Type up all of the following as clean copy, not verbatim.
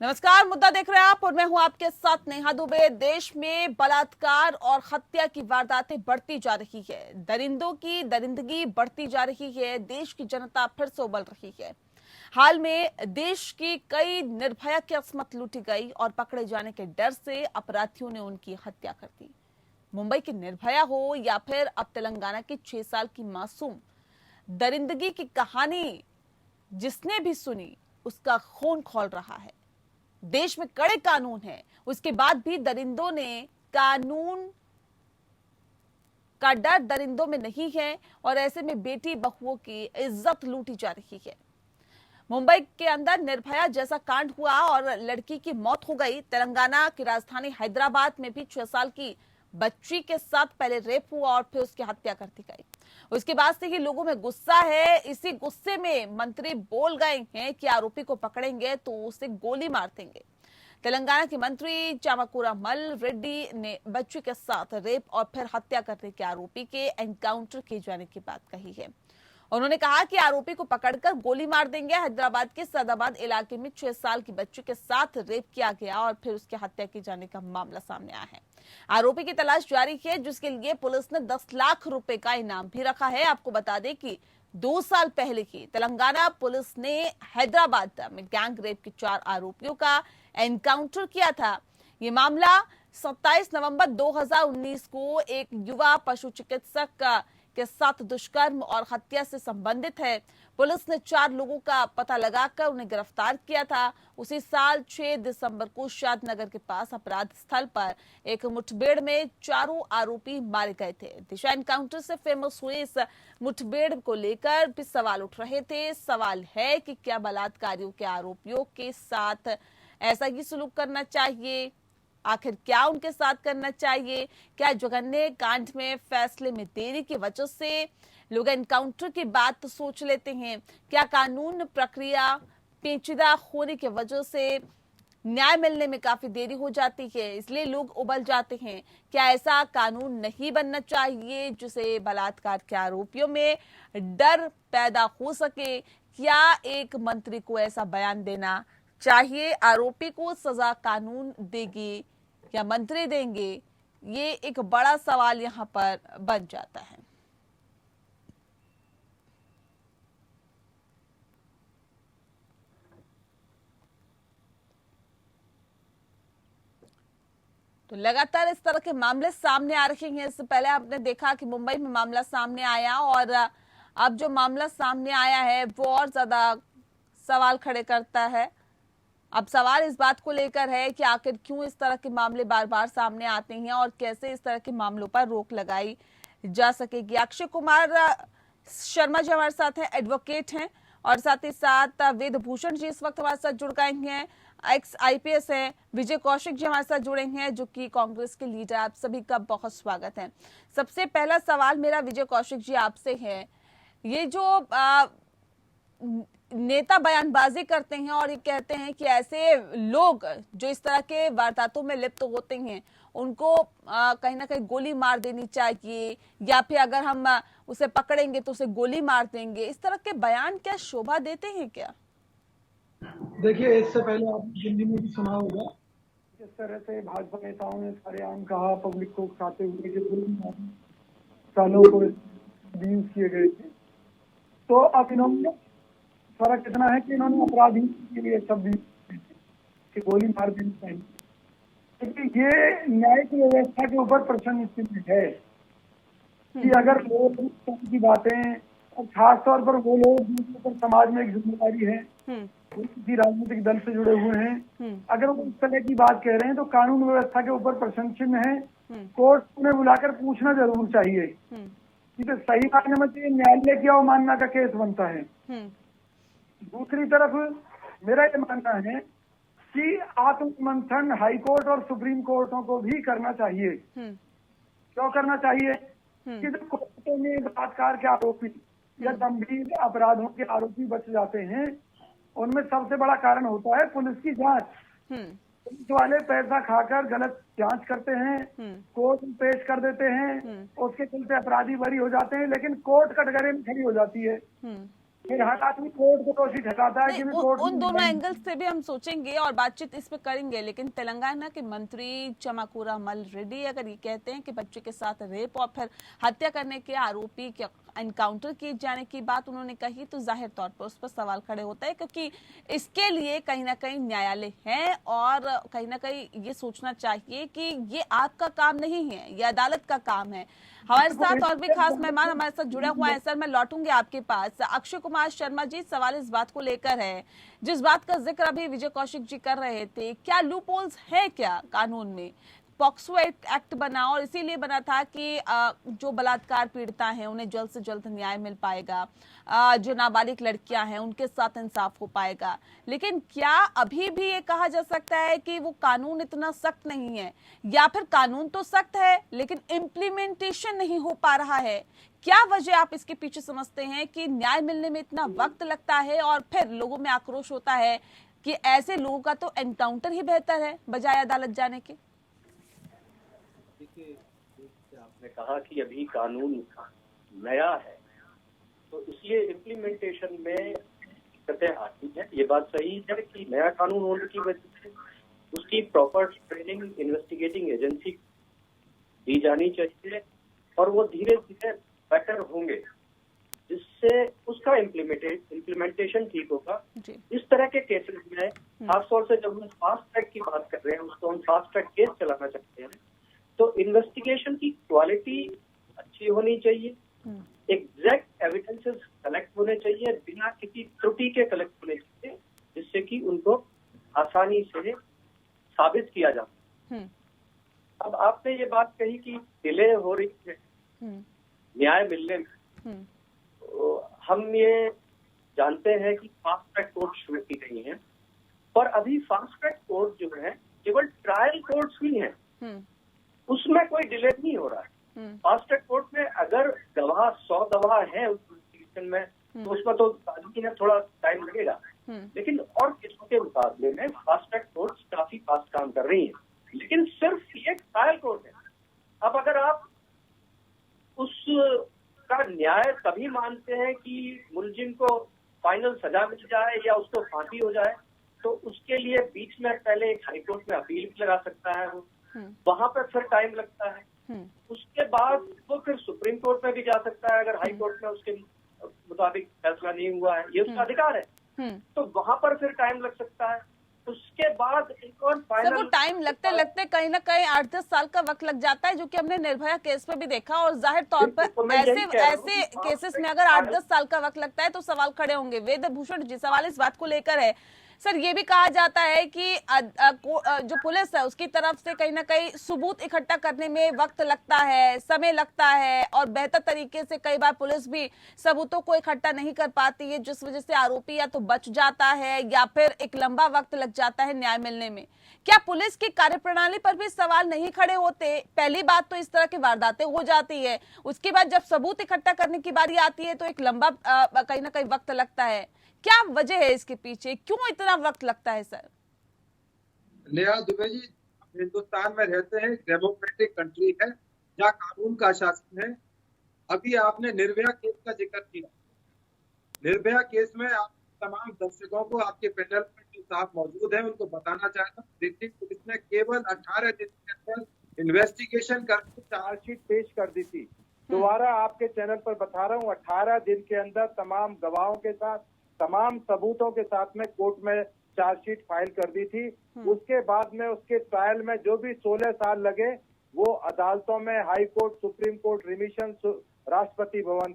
नमस्कार, मुद्दा देख रहे हैं आप और मैं हूं आपके साथ नेहा दुबे। देश में बलात्कार और हत्या की वारदातें बढ़ती जा रही है। दरिंदों की दरिंदगी बढ़ती जा रही है। देश की जनता फिर से उबल रही है। हाल में देश की कई निर्भया की अस्मत लूटी गई और पकड़े जाने के डर से अपराधियों ने उनकी हत्या कर दी। मुंबई की निर्भया हो या फिर अब तेलंगाना की 6 साल की मासूम, दरिंदगी की कहानी जिसने भी सुनी उसका खून खौल रहा है। देश में कड़े कानून हैं, उसके बाद भी दरिंदों ने कानून का डर दरिंदों में नहीं है और ऐसे में बेटी बहुओं की इज्जत लूटी जा रही है। मुंबई के अंदर निर्भया जैसा कांड हुआ और लड़की की मौत हो गई। तेलंगाना की राजधानी हैदराबाद में भी 6 साल की बच्ची के साथ पहले रेप हुआ और फिर उसकी हत्या कर दी गई। उसके बाद से ही लोगों में गुस्सा है। इसी गुस्से में मंत्री बोल गए हैं कि आरोपी को पकड़ेंगे तो उसे गोली मार देंगे। तेलंगाना के मंत्री चामकुरामल रेड्डी ने बच्ची के साथ रेप और फिर हत्या करने के आरोपी के एनकाउंटर किए जाने की बात कही है। उन्होंने कहा कि आरोपी को पकड़कर गोली मार देंगे। हैदराबाद के सदाबाद इलाके में 6 साल की बच्ची के साथ रेप किया गया और फिर उसकी हत्या की जाने का मामला सामने आया है। आरोपी की तलाश जारी है, जिसके लिए पुलिस ने 10 लाख रुपए का इनाम भी रखा है। आपको बता दें कि 2 साल पहले ही तेलंगाना पुलिस ने हैदराबाद में गैंग रेप के 4 आरोपियों का एनकाउंटर किया था। ये मामला 27 नवंबर 2019 को एक युवा पशु चिकित्सक के साथ दुष्कर्म और हत्या से संबंधित है। पुलिस ने 4 लोगों का पता लगाकर उन्हें गिरफ्तार किया था। उसी साल 6 दिसंबर को शादनगर के पास अपराध स्थल पर एक मुठभेड़ में 4 आरोपी मारे गए थे। दिशा एनकाउंटर से फेमस हुए इस मुठभेड़ को लेकर भी सवाल उठ रहे थे। सवाल है कि क्या बलात्कारियों के आरोपियों के साथ ऐसा ही सलूक करना चाहिए? आखिर क्या उनके साथ करना चाहिए? क्या जघन्य कांड में फैसले में देरी की वजह से लोग एनकाउंटर की बात तो सोच लेते हैं? क्या कानून प्रक्रिया पेचीदा होने की वजह से न्याय मिलने में काफी देरी हो जाती है, इसलिए लोग उबल जाते हैं? क्या ऐसा कानून नहीं बनना चाहिए जिसे बलात्कार के आरोपियों में डर पैदा हो सके? क्या एक मंत्री को ऐसा बयान देना चाहिए? आरोपी को सजा कानून देगी या मंत्री देंगे? ये एक बड़ा सवाल यहां पर बन जाता है। तो लगातार इस तरह के मामले सामने आ रहे हैं। इससे पहले आपने देखा कि मुंबई में मामला सामने आया और अब जो मामला सामने आया है वो और ज्यादा सवाल खड़े करता है। अब सवाल इस बात को लेकर है कि आखिर क्यों इस तरह के मामले बार बार सामने आते हैं और कैसे इस तरह के मामलों पर रोक लगाई जा सकेगी। अक्षय कुमार शर्मा जी हमारे साथ हैं, एडवोकेट हैं, और साथ ही साथ वेद भूषण जी इस वक्त हमारे साथ जुड़ गए हैं, एक्स आईपीएस हैं। विजय कौशिक जी हमारे साथ जुड़े हैं जो कि कांग्रेस के लीडर। आप सभी का बहुत स्वागत है। सबसे पहला सवाल मेरा विजय कौशिक जी आपसे है, ये जो नेता बयानबाजी करते हैं और ये कहते हैं कि ऐसे लोग जो इस तरह के वारदातों में लिप्त होते हैं उनको कहीं ना कहीं गोली मार देनी चाहिए, या फिर अगर हम उसे पकड़ेंगे तो उसे गोली मार देंगे, इस तरह के बयान क्या शोभा देते हैं क्या? देखिए, इससे पहले आपने दिल्ली में भी सुना होगा जिस तरह से भाजपा नेताओं ने सरेआम कहा, पब्लिक को उकसाते हुए कि गोली सालों को अब्यूज किए गए थे। तो अब इन्होंने फर्क इतना है कि इन्होंने अपराधी के लिए शब्द कि गोली मार देनी चाहिए, क्योंकि ये न्यायिक व्यवस्था के ऊपर प्रश्न चिन्ह है कि अगर लोग की बातें, और खासतौर पर वो लोग जिनके ऊपर समाज में एक जिम्मेदारी है, किसी राजनीतिक दल से जुड़े हुए हैं, अगर वो इस तरह की बात कह रहे हैं तो कानून व्यवस्था के ऊपर प्रश्न चिन्ह है। कोर्ट उन्हें बुलाकर पूछना जरूर चाहिए कि तो सही मायने में तो न्यायालय की अवमानना का केस बनता है। दूसरी तरफ मेरा ये मानना है कि आत्ममंथन हाईकोर्ट और सुप्रीम कोर्टों को भी करना चाहिए। क्यों करना चाहिए? कि जब कोर्टों में बलात्कार के आरोपी या गंभीर अपराधों के आरोपी बच जाते हैं, उनमें सबसे बड़ा कारण होता है पुलिस की जांच। पुलिस वाले पैसा खाकर गलत जांच करते हैं, कोर्ट में पेश कर देते हैं, उसके चलते अपराधी बरी हो जाते हैं, लेकिन कोर्ट कटघरे में खड़ी हो जाती है। फिर हर आदमी कोर्ट को तो हटाता है कि नहीं, भी कोर्ट उन दोनों एंगल्स से भी हम सोचेंगे और बातचीत इस पे करेंगे, लेकिन तेलंगाना के मंत्री चमाकुरा मल रेड्डी अगर ये कहते हैं कि बच्चे के साथ रेप और फिर हत्या करने के आरोपी के एनकाउंटर किए जाने की बात उन्होंने कही, तो जाहिर तौर पर उस पर सवाल खड़े होता है, क्योंकि इसके लिए कहीं ना कहीं न्यायालय है और कहीं ना कहीं ये सोचना चाहिए कि ये आपका काम नहीं है, ये अदालत का काम है। हमारे साथ और भी खास मेहमान हमारे साथ जुड़ा हुआ है। सर, मैं लौटूंगी आपके पास। अक्षय कुमार शर्मा जी, सवाल इस बात को लेकर है, जिस बात का जिक्र अभी विजय कौशिक जी कर रहे थे, क्या लूपहोल्स है क्या कानून में? पॉक्सो एक्ट बना और इसीलिए बना था कि जो बलात्कार पीड़िता हैं उन्हें जल्द से जल्द न्याय मिल पाएगा, जो नाबालिग लड़कियां हैं उनके साथ इंसाफ हो पाएगा। लेकिन क्या अभी भी ये कहा जा सकता है कि वो कानून इतना सख्त नहीं है, या फिर कानून तो सख्त है लेकिन इम्प्लीमेंटेशन नहीं हो पा रहा है? क्या वजह आप इसके पीछे समझते हैं कि न्याय मिलने में इतना वक्त लगता है और फिर लोगों में आक्रोश होता है कि ऐसे लोगों का तो एनकाउंटर ही बेहतर है बजाय अदालत जाने के? देखिए, आपने कहा कि अभी कानून नया है, तो इसलिए इम्प्लीमेंटेशन में दिक्कतें आती हैं। ये बात सही है कि नया कानून होने की वजह से उसकी प्रॉपर ट्रेनिंग इन्वेस्टिगेटिंग एजेंसी दी जानी चाहिए और वो धीरे धीरे बेटर होंगे, जिससे उसका इम्प्लीमेंटेशन ठीक होगा। इस तरह के केसेस में खासतौर से जब हम फास्ट ट्रैक की बात कर रहे हैं, उसको हम फास्ट ट्रैक केस चलाना चाहते हैं, तो इन्वेस्टिगेशन की क्वालिटी अच्छी होनी चाहिए, एग्जैक्ट एविडेंसेस कलेक्ट होने चाहिए, बिना किसी त्रुटि के कलेक्ट होने चाहिए, जिससे कि उनको आसानी से साबित किया जा सके। अब आपने ये बात कही कि डिले हो रही है न्याय मिलने में, तो हम ये जानते हैं कि फास्ट ट्रैक कोर्ट शुरू की गई है, पर अभी फास्ट ट्रैक कोर्ट जो है केवल ट्रायल कोर्ट्स ही हैं, उसमें कोई डिले नहीं हो रहा है। फास्ट ट्रैक कोर्ट में अगर गवाह 100 गवाह है उस इन्वेस्टिगेशन में, तो उसमें तो आदमी में थोड़ा टाइम लगेगा, लेकिन और केसों के मुकाबले में फास्ट ट्रैक कोर्ट काफी फास्ट काम कर रही है, लेकिन सिर्फ ये ट्रायल कोर्ट है। अब अगर आप उसका न्याय तभी मानते हैं कि मुलजिम को फाइनल सजा मिल जाए या उसको फांसी हो जाए, तो उसके लिए बीच में पहले एक हाईकोर्ट में अपील भी लगा सकता है, वो वहां पर फिर टाइम लगता है। उसके बाद वो फिर सुप्रीम कोर्ट में भी जा सकता है अगर हाई कोर्ट में उसके मुताबिक फैसला नहीं हुआ है, ये उसका अधिकार है, तो वहां पर फिर टाइम लग सकता है। उसके बाद एक और फाइनल, वो टाइम लगते लगते कहीं ना कहीं 8-10 साल का वक्त लग जाता है, जो कि हमने निर्भया केस में भी देखा। और जाहिर तौर पर ऐसे केसेस में अगर 8-10 साल का वक्त लगता है तो सवाल खड़े होंगे। वेद भूषण जी, सवाल इस बात को लेकर है सर, ये भी कहा जाता है कि जो पुलिस है उसकी तरफ से कहीं ना कहीं सबूत इकट्ठा करने में वक्त लगता है, समय लगता है, और बेहतर तरीके से कई बार पुलिस भी सबूतों को इकट्ठा नहीं कर पाती है, जिस वजह से आरोपी या तो बच जाता है या फिर एक लंबा वक्त लग जाता है न्याय मिलने में। क्या पुलिस की कार्यप्रणाली पर भी सवाल नहीं खड़े होते? पहली बात तो इस तरह की वारदातें हो जाती है, उसके बाद जब सबूत इकट्ठा करने की बारी आती है तो एक लंबा कहीं ना कहीं वक्त लगता है। क्या वजह है इसके पीछे, क्यों इतना वक्त लगता है सर? नेहा दुबे जी, हिंदुस्तान में रहते हैं, डेमोक्रेटिक कंट्री है जहाँ कानून का शासन है। अभी आपने निर्भया केस का जिक्र किया। निर्भया केस में आप तमाम दर्शकों को, आपके पैनल में जो साहब मौजूद हैं, उनको बताना चाहता हूँ, दिल्ली पुलिस ने केवल 18 दिन के अंदर इन्वेस्टिगेशन करके चार्जशीट पेश कर दी थी। दोबारा आपके चैनल पर बता रहा हूँ, 18 दिन के अंदर तमाम गवाहों के साथ, तमाम सबूतों के साथ में कोर्ट में चार्जशीट फाइल कर दी थी। उसके बाद में उसके ट्रायल में जो भी 16 साल लगे, वो अदालतों में, high court, supreme court, remission, Rashtrapati Bhavan,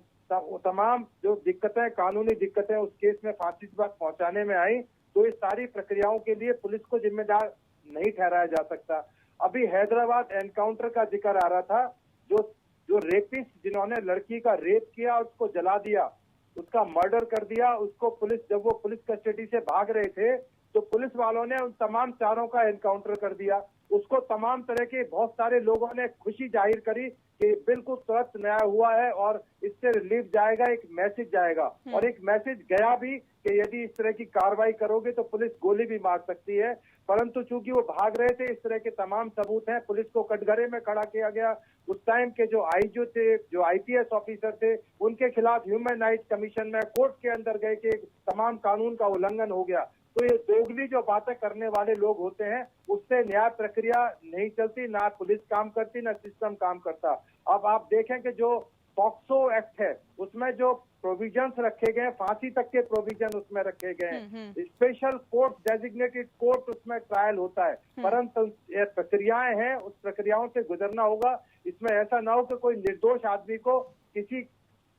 तमाम जो दिक्कतें, कानूनी दिक्कतें उस केस में फांसी तक पहुंचाने में आई, तो इस सारी प्रक्रियाओं के लिए पुलिस को जिम्मेदार नहीं ठहराया जा सकता। अभी हैदराबाद एनकाउंटर का जिक्र आ रहा था, जो रेपिस्ट जिन्होंने लड़की का रेप किया, उसको जला दिया, उसका मर्डर कर दिया, उसको पुलिस, जब वो पुलिस कस्टडी से भाग रहे थे तो पुलिस वालों ने उन तमाम चारों का एनकाउंटर कर दिया। उसको तमाम तरह के बहुत सारे लोगों ने खुशी जाहिर करी कि बिल्कुल तुरंत न्याय हुआ है और इससे रिलीफ जाएगा, एक मैसेज जाएगा। और एक मैसेज गया भी कि यदि इस तरह की कार्रवाई करोगे तो पुलिस गोली भी मार सकती है। परंतु चूंकि वो भाग रहे थे, इस तरह के तमाम सबूत हैं, पुलिस को कटघरे में खड़ा किया गया। उस टाइम के जो आईजी थे, जो आईपीएस ऑफिसर थे, उनके खिलाफ ह्यूमन राइट्स कमीशन में कोर्ट के अंदर गए कि तमाम कानून का उल्लंघन हो गया। तो ये दोगली जो बातें करने वाले लोग होते हैं, उससे न्याय प्रक्रिया नहीं चलती, ना पुलिस काम करती, ना सिस्टम काम करता। अब आप देखें कि जो पॉक्सो एक्ट है, उसमें जो प्रोविजंस रखे गए, फांसी तक के प्रोविजन उसमें रखे गए हैं। स्पेशल कोर्ट, डेजिग्नेटेड कोर्ट, उसमें ट्रायल होता है। परंतु ये प्रक्रियाएं हैं, उस प्रक्रियाओं से गुजरना होगा। इसमें ऐसा ना हो कि कोई निर्दोष आदमी को किसी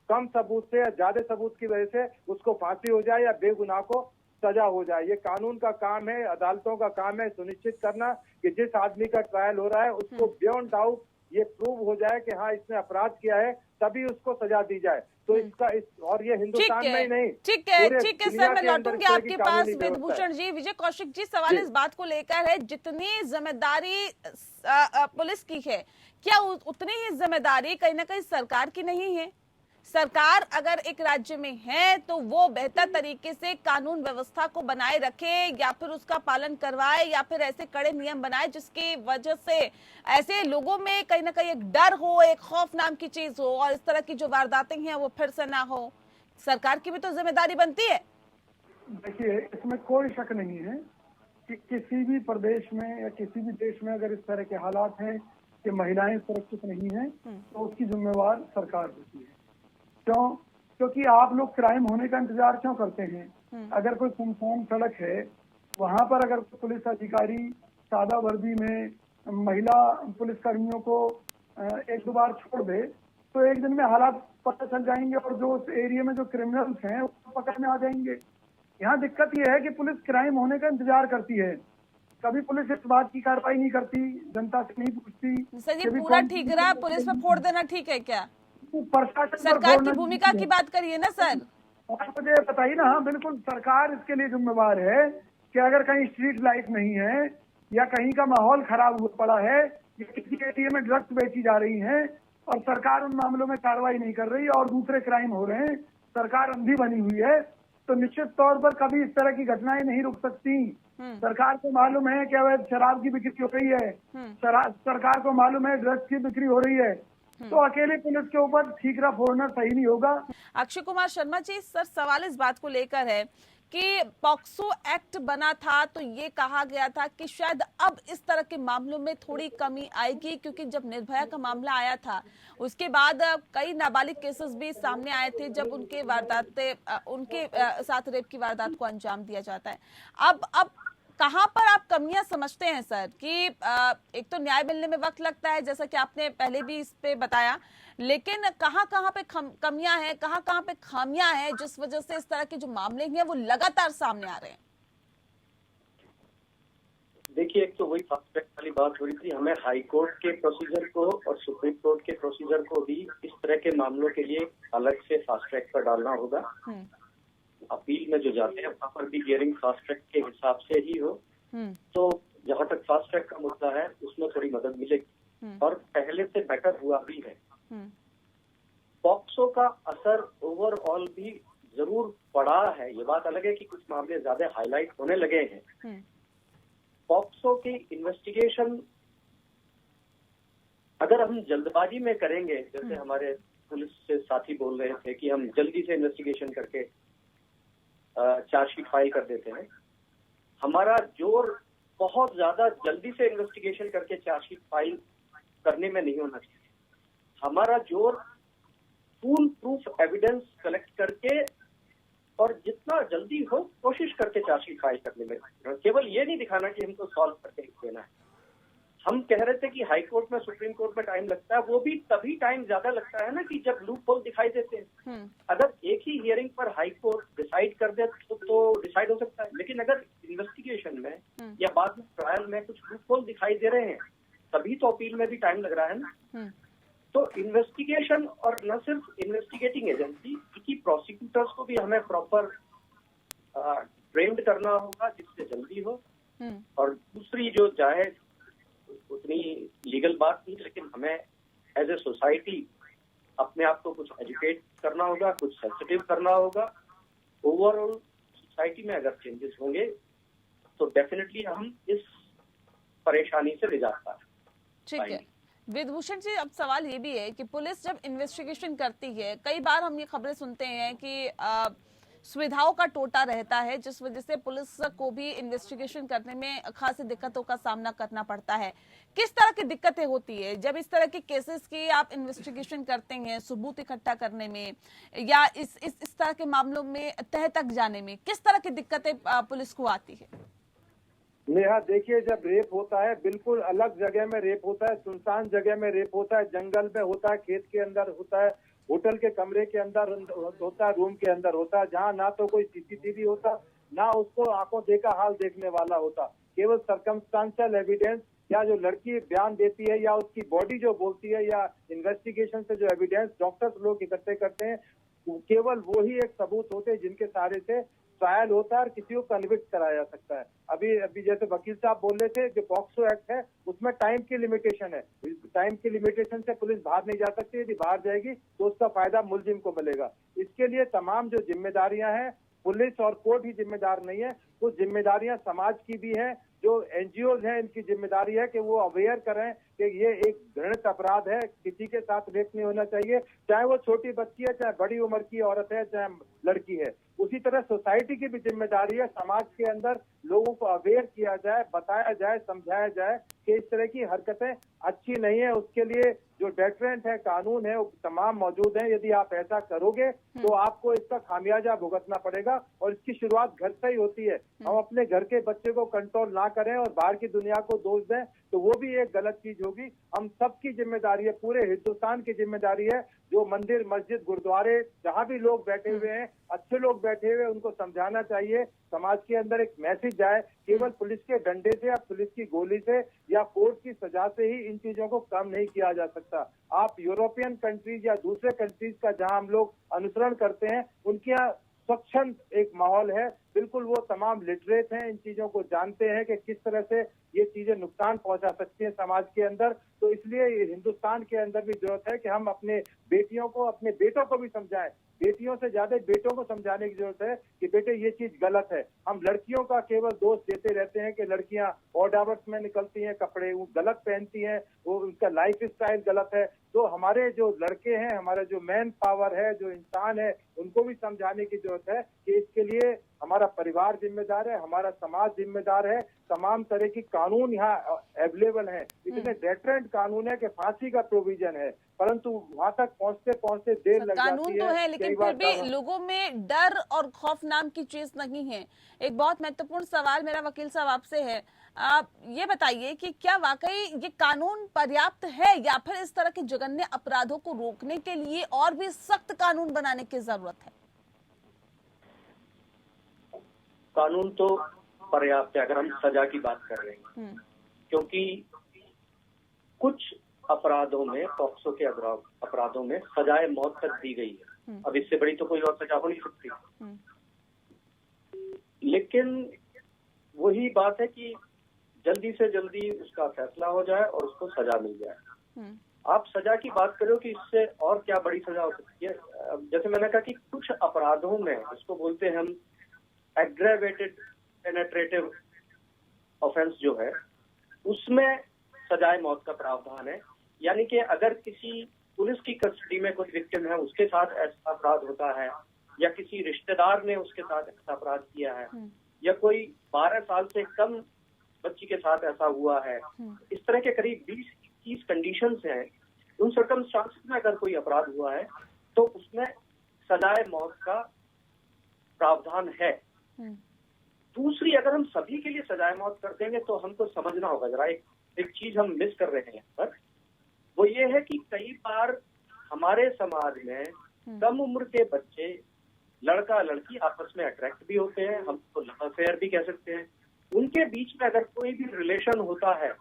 कम सबूत से या ज्यादा सबूत की वजह से उसको फांसी हो जाए या बेगुनाह को सजा हो जाए। ये कानून का काम है, अदालतों का काम है सुनिश्चित करना कि जिस आदमी का ट्रायल हो रहा है उसको बियॉन्ड डाउट ये प्रूव हो जाए कि हाँ इसने अपराध किया है, तभी उसको सजा दी जाए। तो इसका और ये हिंदुस्तान में ही नहीं, ठीक है सर, मैं लौटूंगी आपके पास। वेदभूषण जी, विजय कौशिक जी, सवाल इस बात को लेकर है, जितनी जिम्मेदारी पुलिस की है, क्या उतनी ही जिम्मेदारी कहीं ना कहीं सरकार की नहीं है? सरकार अगर एक राज्य में है तो वो बेहतर तरीके से कानून व्यवस्था को बनाए रखे, या फिर उसका पालन करवाए, या फिर ऐसे कड़े नियम बनाए जिसकी वजह से ऐसे लोगों में कहीं ना कहीं एक डर हो, एक खौफ नाम की चीज हो, और इस तरह की जो वारदातें हैं वो फिर से ना हो। सरकार की भी तो जिम्मेदारी बनती है। देखिए, इसमें कोई शक नहीं है कि किसी भी प्रदेश में या किसी भी देश में अगर इस तरह के हालात हैं कि महिलाएं सुरक्षित नहीं हैं, तो उसकी जिम्मेवार सरकार होती है। क्यों? क्योंकि आप लोग क्राइम होने का इंतजार क्यों करते हैं? अगर कोई सुनसान सड़क है, वहां पर अगर पुलिस अधिकारी सादा वर्दी में महिला पुलिस कर्मियों को एक दो बार छोड़ दे, तो एक दिन में हालात पता चल जाएंगे और जो उस एरिया में जो क्रिमिनल्स हैं वो पकड़ में आ जाएंगे। यहाँ दिक्कत ये है कि पुलिस क्राइम होने का इंतजार करती है, कभी पुलिस इस बात की कार्रवाई नहीं करती, जनता से नहीं पूछती। सर ये पूरा ठीक रहा, पुलिस पे फोड़ देना ठीक है क्या? सरकार की भूमिका की बात करिए ना सर। आप मुझे बताइए ना। हाँ बिल्कुल, सरकार इसके लिए जिम्मेवार है कि अगर कहीं स्ट्रीट लाइट नहीं है या कहीं का माहौल खराब हुआ पड़ा है या किसी एरिया में ड्रग्स बेची जा रही हैं और सरकार उन मामलों में कार्रवाई नहीं कर रही और दूसरे क्राइम हो रहे हैं, सरकार अंधी बनी हुई है, तो निश्चित तौर पर कभी इस तरह की घटनाएं नहीं रुक सकती। सरकार को मालूम है कि अवैध शराब की बिक्री हो रही है, सरकार को मालूम है ड्रग्स की बिक्री हो रही है, तो अकेले पुलिस के ऊपर ठीकरा फोड़ना सही नहीं होगा। अक्षय कुमार शर्मा जी, सर सवाल इस बात को लेकर है कि पॉक्सो एक्ट बना था तो ये कहा गया था कि शायद अब इस तरह के मामलों में थोड़ी कमी आएगी, क्योंकि जब निर्भया का मामला आया था उसके बाद कई नाबालिग केसेस भी सामने आए थे जब उनके साथ रेप की वारदात को अंजाम दिया जाता है। अब कहां पर आप कमियां समझते हैं सर कि एक तो न्याय मिलने में वक्त लगता है, जैसा कि आपने पहले भी इस पे बताया, लेकिन कहां पे कमियां हैं, कहां पे खामियां हैं जिस वजह से इस तरह के जो मामले हैं वो लगातार सामने आ रहे हैं? देखिए, एक तो वही फास्ट ट्रैक वाली बात हो रही थी, हमें हाई कोर्ट के प्रोसीजर को और सुप्रीम कोर्ट के प्रोसीजर को भी इस तरह के मामलों के लिए अलग से फास्ट ट्रैक पर डालना होगा। अपील में जो जाते हैं वहां पर भी हियरिंग फास्ट ट्रैक के हिसाब से ही हो, तो जहां तक फास्ट ट्रैक का मुद्दा है उसमें थोड़ी मदद मिलेगी और पहले से बेटर हुआ भी है। पॉक्सो का असर ओवरऑल भी जरूर पड़ा है, ये बात अलग है कि कुछ मामले ज्यादा हाईलाइट होने लगे हैं। पॉक्सो की इन्वेस्टिगेशन अगर हम जल्दबाजी में करेंगे, जैसे हमारे पुलिस से साथी बोल रहे थे कि हम जल्दी से इन्वेस्टिगेशन करके चार्जशीट फाइल कर देते हैं, हमारा जोर बहुत ज्यादा जल्दी से इन्वेस्टिगेशन करके चार्जशीट फाइल करने में नहीं होना चाहिए। हमारा जोर फुल प्रूफ एविडेंस कलेक्ट करके और जितना जल्दी हो कोशिश करके चार्जशीट फाइल करने में, केवल ये नहीं दिखाना कि हमको सॉल्व करके देना है। हम कह रहे थे कि हाई कोर्ट में, सुप्रीम कोर्ट में टाइम लगता है, वो भी तभी टाइम ज्यादा लगता है ना कि जब लूप होल दिखाई देते हैं। अगर एक ही हियरिंग पर हाई कोर्ट डिसाइड कर दे तो डिसाइड हो सकता है, लेकिन अगर इन्वेस्टिगेशन में या बाद में ट्रायल में कुछ लूप होल दिखाई दे रहे हैं तभी तो अपील में भी टाइम लग रहा है ना। तो इन्वेस्टिगेशन, और न सिर्फ इन्वेस्टिगेटिंग एजेंसी बल्कि प्रोसिक्यूटर्स को भी हमें प्रॉपर ट्रेंड करना होगा जिससे जल्दी हो। और दूसरी जो चाहे उतनी लीगल बात नहीं, लेकिन हमें एज ए सोसाइटी अपने आप को कुछ एजुकेट करना होगा, कुछ सेंसिटिव करना होगा। ओवरऑल सोसाइटी में अगर चेंजेस होंगे तो डेफिनेटली हम इस परेशानी से निजात पाएंगे। ठीक है विधभूषण जी, अब सवाल ये भी है कि पुलिस जब इन्वेस्टिगेशन करती है, कई बार हम ये खबरें सुनते हैं कि सुविधाओं का टोटा रहता है, जिस वजह से पुलिस को भी इन्वेस्टिगेशन करने में खासी दिक्कतों का सामना करना पड़ता है। किस तरह की दिक्कतें होती है जब इस तरह के केसेस की आप इन्वेस्टिगेशन करते हैं, सबूत इकट्ठा करने में या इस तरह के मामलों में तह तक जाने में, किस तरह की दिक्कतें पुलिस को आती है? नेहा देखिए, जब रेप होता है बिल्कुल अलग जगह में रेप होता है, सुनसान जगह में रेप होता है, जंगल में होता है, खेत के अंदर होता है, होटल के कमरे के अंदर होता है, रूम के अंदर होता है, जहाँ ना तो कोई सीसीटीवी होता, ना उसको आंखों देखा हाल देखने वाला होता। केवल सर्कमस्टांशियल एविडेंस या जो लड़की बयान देती है या उसकी बॉडी जो बोलती है या इन्वेस्टिगेशन से जो एविडेंस डॉक्टर्स लोग इकट्ठे करते हैं, केवल वो ही एक सबूत होते हैं जिनके सहारे से ट्रायल होता है और किसी को कन्विक्ट कराया जा सकता है। अभी जैसे वकील साहब बोल रहे थे, जो पॉक्सो एक्ट है उसमें टाइम की लिमिटेशन है, टाइम की लिमिटेशन से पुलिस बाहर नहीं जा सकती, यदि बाहर जाएगी तो उसका फायदा मुलजिम को मिलेगा। इसके लिए तमाम जो जिम्मेदारियां हैं, पुलिस और कोर्ट ही जिम्मेदार नहीं है, कुछ जिम्मेदारियां समाज की भी हैं, जो एनजीओज हैं इनकी जिम्मेदारी है कि वो अवेयर करें कि ये एक घृणित अपराध है, किसी के साथ रेप नहीं होना चाहिए, चाहे वो छोटी बच्ची है, चाहे बड़ी उम्र की औरत है, चाहे लड़की है। उसी तरह सोसाइटी की भी जिम्मेदारी है, समाज के अंदर लोगों को अवेयर किया जाए, बताया जाए, समझाया जाए कि इस तरह की हरकतें अच्छी नहीं है। उसके लिए जो डेटरेंट है, कानून है, वो तमाम मौजूद है। यदि आप ऐसा करोगे तो आपको इसका खामियाजा भुगतना पड़ेगा और इसकी शुरुआत घर से ही होती है। हम अपने घर के बच्चे को कंट्रोल ना करें और बाहर की दुनिया को दोष दें तो वो भी एक गलत चीज होगी। हम सबकी जिम्मेदारी है, पूरे हिंदुस्तान की जिम्मेदारी है, जो मंदिर मस्जिद गुरुद्वारे जहाँ भी लोग बैठे हुए हैं, अच्छे लोग बैठे हुए हैं, उनको समझाना चाहिए, समाज के अंदर एक मैसेज जाए। केवल पुलिस के डंडे से या पुलिस की गोली से या कोर्ट की सजा से ही इन चीजों को कम नहीं किया जा सकता। आप यूरोपियन कंट्रीज या दूसरे कंट्रीज का जहां हम लोग अनुसरण करते हैं, उनके यहाँ स्वच्छंद एक माहौल है, बिल्कुल वो तमाम लिटरेट हैं, इन चीजों को जानते हैं कि किस तरह से ये चीजें नुकसान पहुंचा सकती हैं समाज के अंदर। तो इसलिए हिंदुस्तान के अंदर भी जरूरत है कि हम अपने बेटियों को, अपने बेटों को भी समझाएं। बेटियों से ज्यादा बेटों को समझाने की जरूरत है कि बेटे ये चीज गलत है। हम लड़कियों का केवल दोष देते रहते हैं कि लड़कियां ऑड आवर्स में निकलती हैं, कपड़े वो गलत पहनती हैं, वो उनका लाइफ स्टाइल गलत है। तो हमारे जो लड़के हैं, हमारा जो मैन पावर है, जो इंसान है, उनको भी समझाने की जरूरत है कि इसके लिए हमारा परिवार जिम्मेदार है, हमारा समाज जिम्मेदार है। तमाम तरह की कानून यहाँ अवेलेबल है, इतने डेटरेंट कानून है कि फांसी का प्रोविजन है, परंतु वहां तक पहुंचते पहुंचते देर लग जाती है। कानून तो है, लेकिन फिर भी लोगों में डर और खौफ नाम की चीज नहीं है। एक बहुत महत्वपूर्ण सवाल मेरा वकील साहब आपसे है, आप ये बताइए कि क्या वाकई ये कानून पर्याप्त है या फिर इस तरह के जघन्य अपराधों को रोकने के लिए और भी सख्त कानून बनाने की जरूरत है? कानून तो पर्याप्त है अगर हम सजा की बात कर रहे हैं, क्योंकि कुछ अपराधों में, पॉक्सो के अपराधों में सजाए मौत तक दी गई है। अब इससे बड़ी तो कोई और सजा हो नहीं सकती। लेकिन वही बात है कि जल्दी से जल्दी उसका फैसला हो जाए और उसको सजा मिल जाए। आप सजा की बात करो कि इससे और क्या बड़ी सजा हो सकती है। जैसे मैंने कहा कि कुछ अपराधों में, इसको बोलते हैं हम एग्रेवेटेड पेनेट्रेटिव ऑफेंस जो है, उसमें सजाए मौत का प्रावधान है। यानी कि अगर किसी पुलिस की कस्टडी में कोई विक्टिम है, उसके साथ ऐसा अपराध होता है, या किसी रिश्तेदार ने उसके साथ ऐसा अपराध किया है, या कोई 12 साल से कम बच्ची के साथ ऐसा हुआ है, इस तरह के करीब 20-21 कंडीशंस हैं। उन सर्कमस्टांसेस में अगर कोई अपराध हुआ है तो उसमें सजाए मौत का प्रावधान है। दूसरी, अगर हम सभी के लिए सजाए मौत कर देंगे तो हमको समझना होगा जरा, एक चीज हम मिस कर रहे हैं यहाँ पर, वो ये है कि कई बार हमारे समाज में कम उम्र के बच्चे, लड़का लड़की आपस में अट्रैक्ट भी होते हैं, हम तो लव अफेयर भी कह सकते हैं, उनके बीच में अगर कोई भी रिलेशन होता है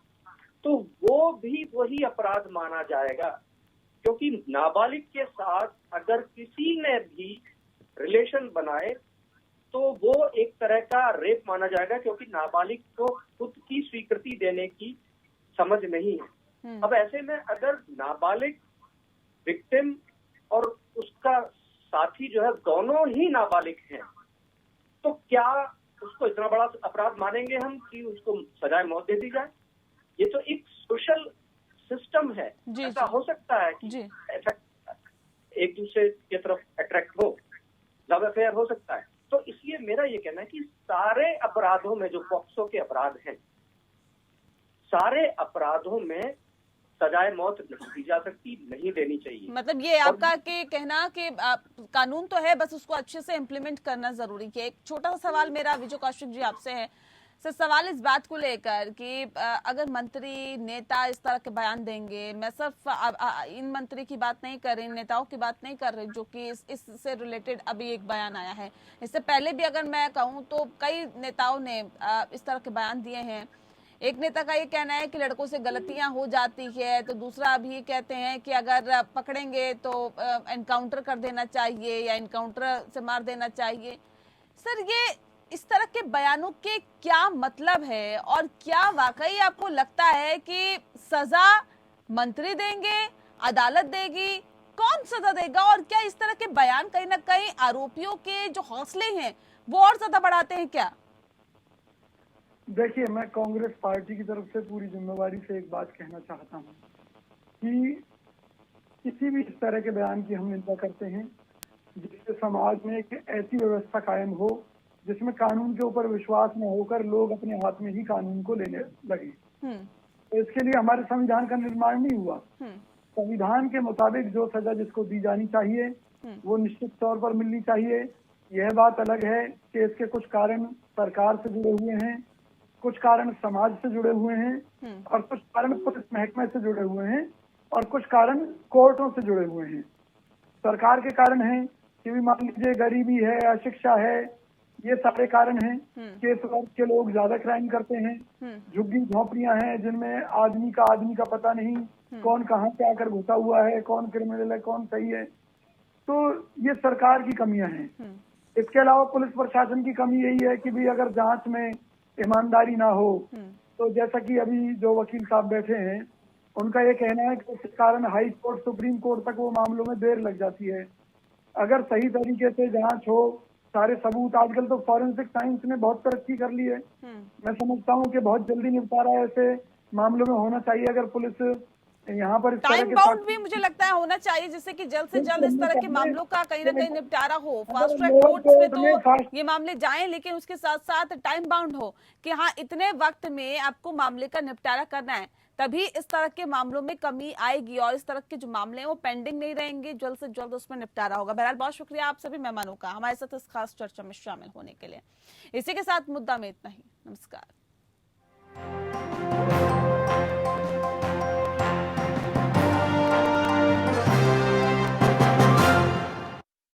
तो वो भी वही अपराध माना जाएगा। क्योंकि नाबालिग के साथ अगर किसी ने भी रिलेशन बनाए तो वो एक तरह का रेप माना जाएगा, क्योंकि नाबालिग को खुद की स्वीकृति देने की समझ नहीं है। अब ऐसे में अगर नाबालिग विक्टिम और उसका साथी जो है दोनों ही नाबालिग हैं, तो क्या उसको इतना बड़ा अपराध मानेंगे हम कि उसको सजाए मौत दे दी जाए? ये तो एक सोशल सिस्टम है। ऐसा हो सकता है कि एक दूसरे की तरफ अट्रैक्ट हो, लव अफेयर हो सकता है। तो इसलिए मेरा ये कहना है कि सारे अपराधों में, जो पॉक्सो के अपराध हैं, सारे अपराधों में सजाए मौत नहीं दी जा सकती, नहीं देनी चाहिए। मतलब ये आपका के कहना कि कानून तो है, बस उसको अच्छे से इम्प्लीमेंट करना जरूरी है। एक छोटा सा सवाल मेरा विजय कौशिक जी आपसे है सर, सवाल इस बात को लेकर कि अगर मंत्री नेता इस तरह के बयान देंगे, मैं सिर्फ इन मंत्री की बात नहीं कर रही, नेताओं की बात नहीं कर रही जो कि इससे रिलेटेड अभी एक बयान आया है, इससे पहले भी अगर मैं कहूँ तो कई नेताओं ने इस तरह के बयान दिए हैं। एक नेता का ये कहना है कि लड़कों से गलतियां हो जाती है, तो दूसरा अभी कहते हैं कि अगर पकड़ेंगे तो एनकाउंटर कर देना चाहिए या एनकाउंटर से मार देना चाहिए। सर, ये इस तरह के बयानों के क्या मतलब है, और क्या वाकई आपको लगता है कि सजा मंत्री देंगे, अदालत देगी, कौन सजा देगा? और क्या इस तरह के बयान कहीं ना कहीं आरोपियों के जो हौसले हैं वो और ज्यादा बढ़ाते हैं क्या? देखिए, मैं कांग्रेस पार्टी की तरफ से पूरी जिम्मेवारी से एक बात कहना चाहता हूँ कि किसी भी इस तरह के बयान की हम निंदा करते हैं जिससे समाज में एक ऐसी व्यवस्था कायम हो जिसमें कानून के ऊपर विश्वास न होकर लोग अपने हाथ में ही कानून को लेने लगे। तो इसके लिए हमारे संविधान का निर्माण नहीं हुआ। संविधान के मुताबिक जो सजा जिसको दी जानी चाहिए वो निश्चित तौर पर मिलनी चाहिए। यह बात अलग है कि इसके कुछ कारण सरकार से जुड़े हुए हैं, कुछ कारण समाज से जुड़े हुए हैं, और कुछ कारण पुलिस महकमे से जुड़े हुए हैं, और कुछ कारण कोर्टों से जुड़े हुए हैं। सरकार के कारण हैं कि भी मान लीजिए गरीबी है, अशिक्षा है, ये सारे कारण हैं कि इस वर्ग के लोग ज्यादा क्राइम करते हैं। झुग्गी झोपड़ियां हैं जिनमें आदमी का पता नहीं, कौन कहाँ से आकर घुसा हुआ है, कौन क्रिमिनल है, कौन सही है। तो ये सरकार की कमियां हैं। इसके अलावा पुलिस प्रशासन की कमी यही है कि भी अगर जांच में ईमानदारी ना हो, तो जैसा कि अभी जो वकील साहब बैठे हैं उनका ये कहना है कि इस कारण हाई कोर्ट, सुप्रीम कोर्ट तक वो मामलों में देर लग जाती है। अगर सही तरीके से जांच हो, सारे सबूत, आजकल तो फॉरेंसिक साइंस ने बहुत तरक्की कर ली है। मैं समझता हूँ कि बहुत जल्दी निपटारा ऐसे मामलों में होना चाहिए। अगर पुलिस यहाँ पर टाइम बाउंड भी मुझे लगता है होना चाहिए, जिससे कि जल्द से जल्द इस तरह के मामलों का कहीं ना कहीं निपटारा हो। फास्ट ट्रैक कोर्ट्स में तो ये मामले जाएं, लेकिन उसके साथ साथ टाइम बाउंड हो कि हाँ, इतने वक्त में आपको मामले का निपटारा करना है, तभी इस तरह के मामलों में कमी आएगी और इस तरह के जो मामले हैं वो पेंडिंग नहीं रहेंगे, जल्द से जल्द उसमें निपटारा होगा। बहरहाल, बहुत शुक्रिया आप सभी मेहमानों का हमारे साथ इस खास चर्चा में शामिल होने के लिए। इसी के साथ मुद्दा में इतना ही। नमस्कार।